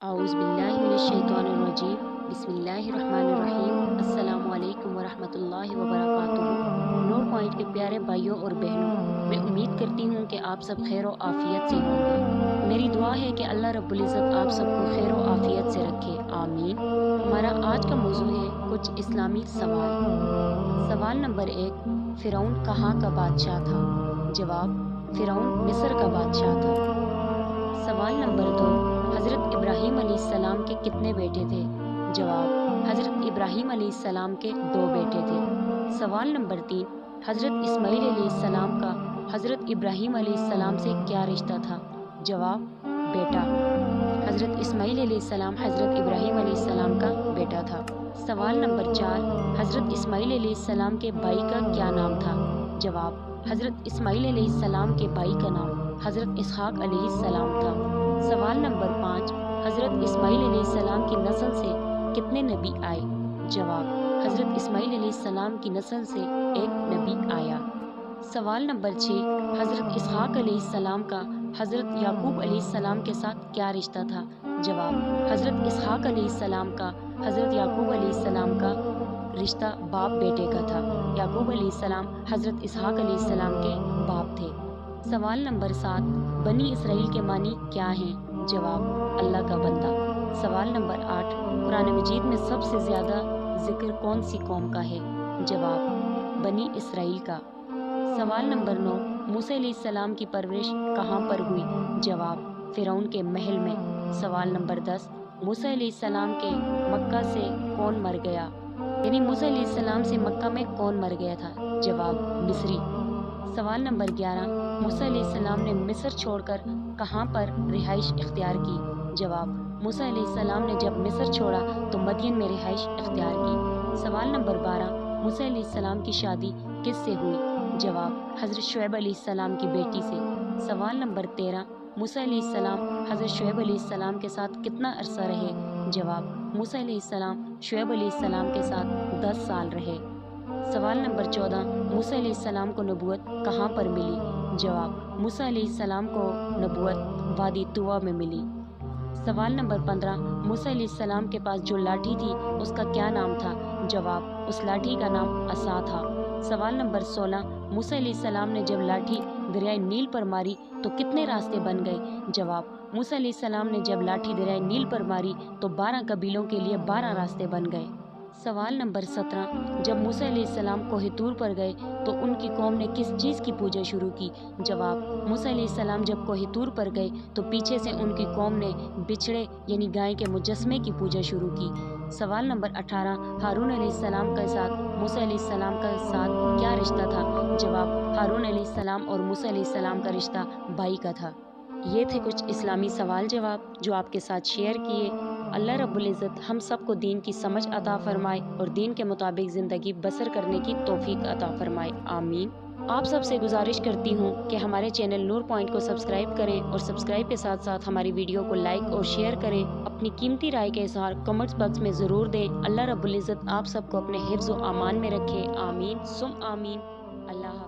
औज़ुबिल्लाहिमिनश्शैतानिर्रजीम बिस्मिल्लाहिर्रहमानिर्रहीम अस्सलामु अलैकुम वरहमतुल्लाहि वबरकातुहू। नूर पॉइंट के प्यारे भाइयों और बहनों, मैं उम्मीद करती हूँ कि आप सब खैर व आफियत से होंगे। मेरी दुआ है कि अल्लाह रब्बुल इज़्ज़त आप सबको खैर व आफियत से रखे, आमीन। हमारा आज का मौजू है कुछ इस्लामी सवाल। सवाल नंबर 1, फ़िरौन कहाँ का बादशाह था? जवाब, फ़िरौन मिस्र का बादशाह था। सवाल नंबर 2, हज़रत इब्राहीम अलैहिस्सलाम के कितने बेटे थे? जवाब, हज़रत इब्राहीम अलैहिस्सलाम के 2 बेटे थे। सवाल नंबर 3, हज़रत इस्माईल अलैहिस्सलाम का हज़रत इब्राहीम अलैहिस्सलाम से क्या रिश्ता था? जवाब, बेटा। हज़रत इस्माईल अलैहिस्सलाम हज़रत इब्राहीम अलैहिस्सलाम का बेटा था। सवाल नंबर 4, हज़रत इस्माईल अलैहिस्सलाम के भाई का क्या नाम था? जवाब, हज़रत इस्माईल अलैहिस्सलाम के भाई का नाम हज़रत इसहाक अलैहिस्सलाम था। सवाल नंबर 5, हज़रत इस्माईल अलैहिस्सलाम की नस्ल से कितने नबी आए? जवाब, हज़रत इस्माईल अलैहिस्सलाम की नस्ल से एक नबी आया। सवाल नंबर 6, हज़रत इसहाक अलैहिस्सलाम का हज़रत याकूब अलैहिस्सलाम के साथ क्या रिश्ता था? जवाब, हज़रत इसहाक अलैहिस्सलाम का हज़रत याकूब अलैहिस्सलाम का रिश्ता बाप बेटे का था। याकूब अलैहिस्सलाम हज़रत इसहाक अलैहिस्सलाम के बाप थे। सवाल नंबर 7, बनी इसराइल के मानी क्या हैं? जवाब, अल्लाह का बंदा। सवाल नंबर 8, कुरान मजीद में सबसे ज़्यादा जिक्र कौन सी कौम का है? जवाब, बनी इसराइल का। सवाल नंबर 9, मूसा अलैहिस्सलाम की परवरिश कहाँ पर हुई? जवाब, फ़िरौन के महल में। सवाल नंबर 10, मूसा अलैहिस्सलाम के मक्का से कौन मर गया? यानी मूसा अलैहिस्सलाम से मक्का में कौन मर गया था? जवाब, मिस्री। सवाल नंबर 11, मूसा अलैहिस्सलाम ने मिस्र छोड़कर कहाँ पर रिहाइश इख्तियार की? जवाब, मूसा अलैहिस्सलाम ने जब मिस्र छोड़ा तो मदियन में रिहाइश इख्तियार की। सवाल नंबर 12, मूसा अलैहिस्सलाम की शादी किससे हुई? जवाब, हज़रत शुएब अलैहिस्सलाम की बेटी से। सवाल नंबर 13, मूसा अलैहिस्सलाम हज़रत शुएब अलैहिस्सलाम के साथ कितना अरसा रहे? जवाब, मूसा अलैहिस्सलाम शुएब अलैहिस्सलाम के साथ 10 साल रहे। सवाल नंबर 14, मूसा अलैहिस्सलाम को नबूवत कहाँ पर मिली? जवाब, मूसा अलैहिस्सलाम को नबूवत वादी तुवा में मिली। सवाल नंबर 15, मूसा अलैहिस्सलाम के पास जो लाठी थी उसका क्या नाम था? जवाब, उस लाठी का नाम असा था। सवाल नंबर 16, मूसा अलैहिस्सलाम ने जब लाठी दरियाए नील पर मारी तो कितने रास्ते बन गए? जवाब, मूसा अलैहिस्सलाम ने जब लाठी दरियाए नील पर मारी तो 12 कबीलों के लिए 12 रास्ते बन गए। सवाल नंबर 17, जब मूसा अलैहिस्सलाम कोहे तूर पर गए तो उनकी कौम ने किस चीज़ की पूजा शुरू की? जवाब, मूसा अलैहिस्सलाम जब कोहे तूर पर गए तो पीछे से उनकी कौम ने बिछड़े यानी गाय के मुजस्मे की पूजा शुरू की। सवाल नंबर 18, हारून अलैहिस्सलाम के साथ मूसा अलैहिस्सलाम का साथ क्या रिश्ता था? जवाब, हारून अलैहिस्सलाम और मूसा अलैहिस्सलाम का रिश्ता भाई का था। ये थे कुछ इस्लामी सवाल जवाब जो आपके साथ शेयर किए। अल्लाह रब्बुल इज़्ज़त हम सबको दीन की समझ अता फ़रमाए और दीन के मुताबिक ज़िंदगी बसर करने की तौफ़ीक अता फ़रमाए, आमीन। आप सबसे गुजारिश करती हूँ कि हमारे चैनल नूर पॉइंट को सब्सक्राइब करें और सब्सक्राइब के साथ साथ हमारी वीडियो को लाइक और शेयर करें। अपनी कीमती राय का इज़हार कमेंट्स बॉक्स में ज़रूर दें। अल्लाह रब्बुल इज़्ज़त आप सबको अपने हिफ्ज़ व अमान में रखे, आमीन सुम आमीन। अल्लाह।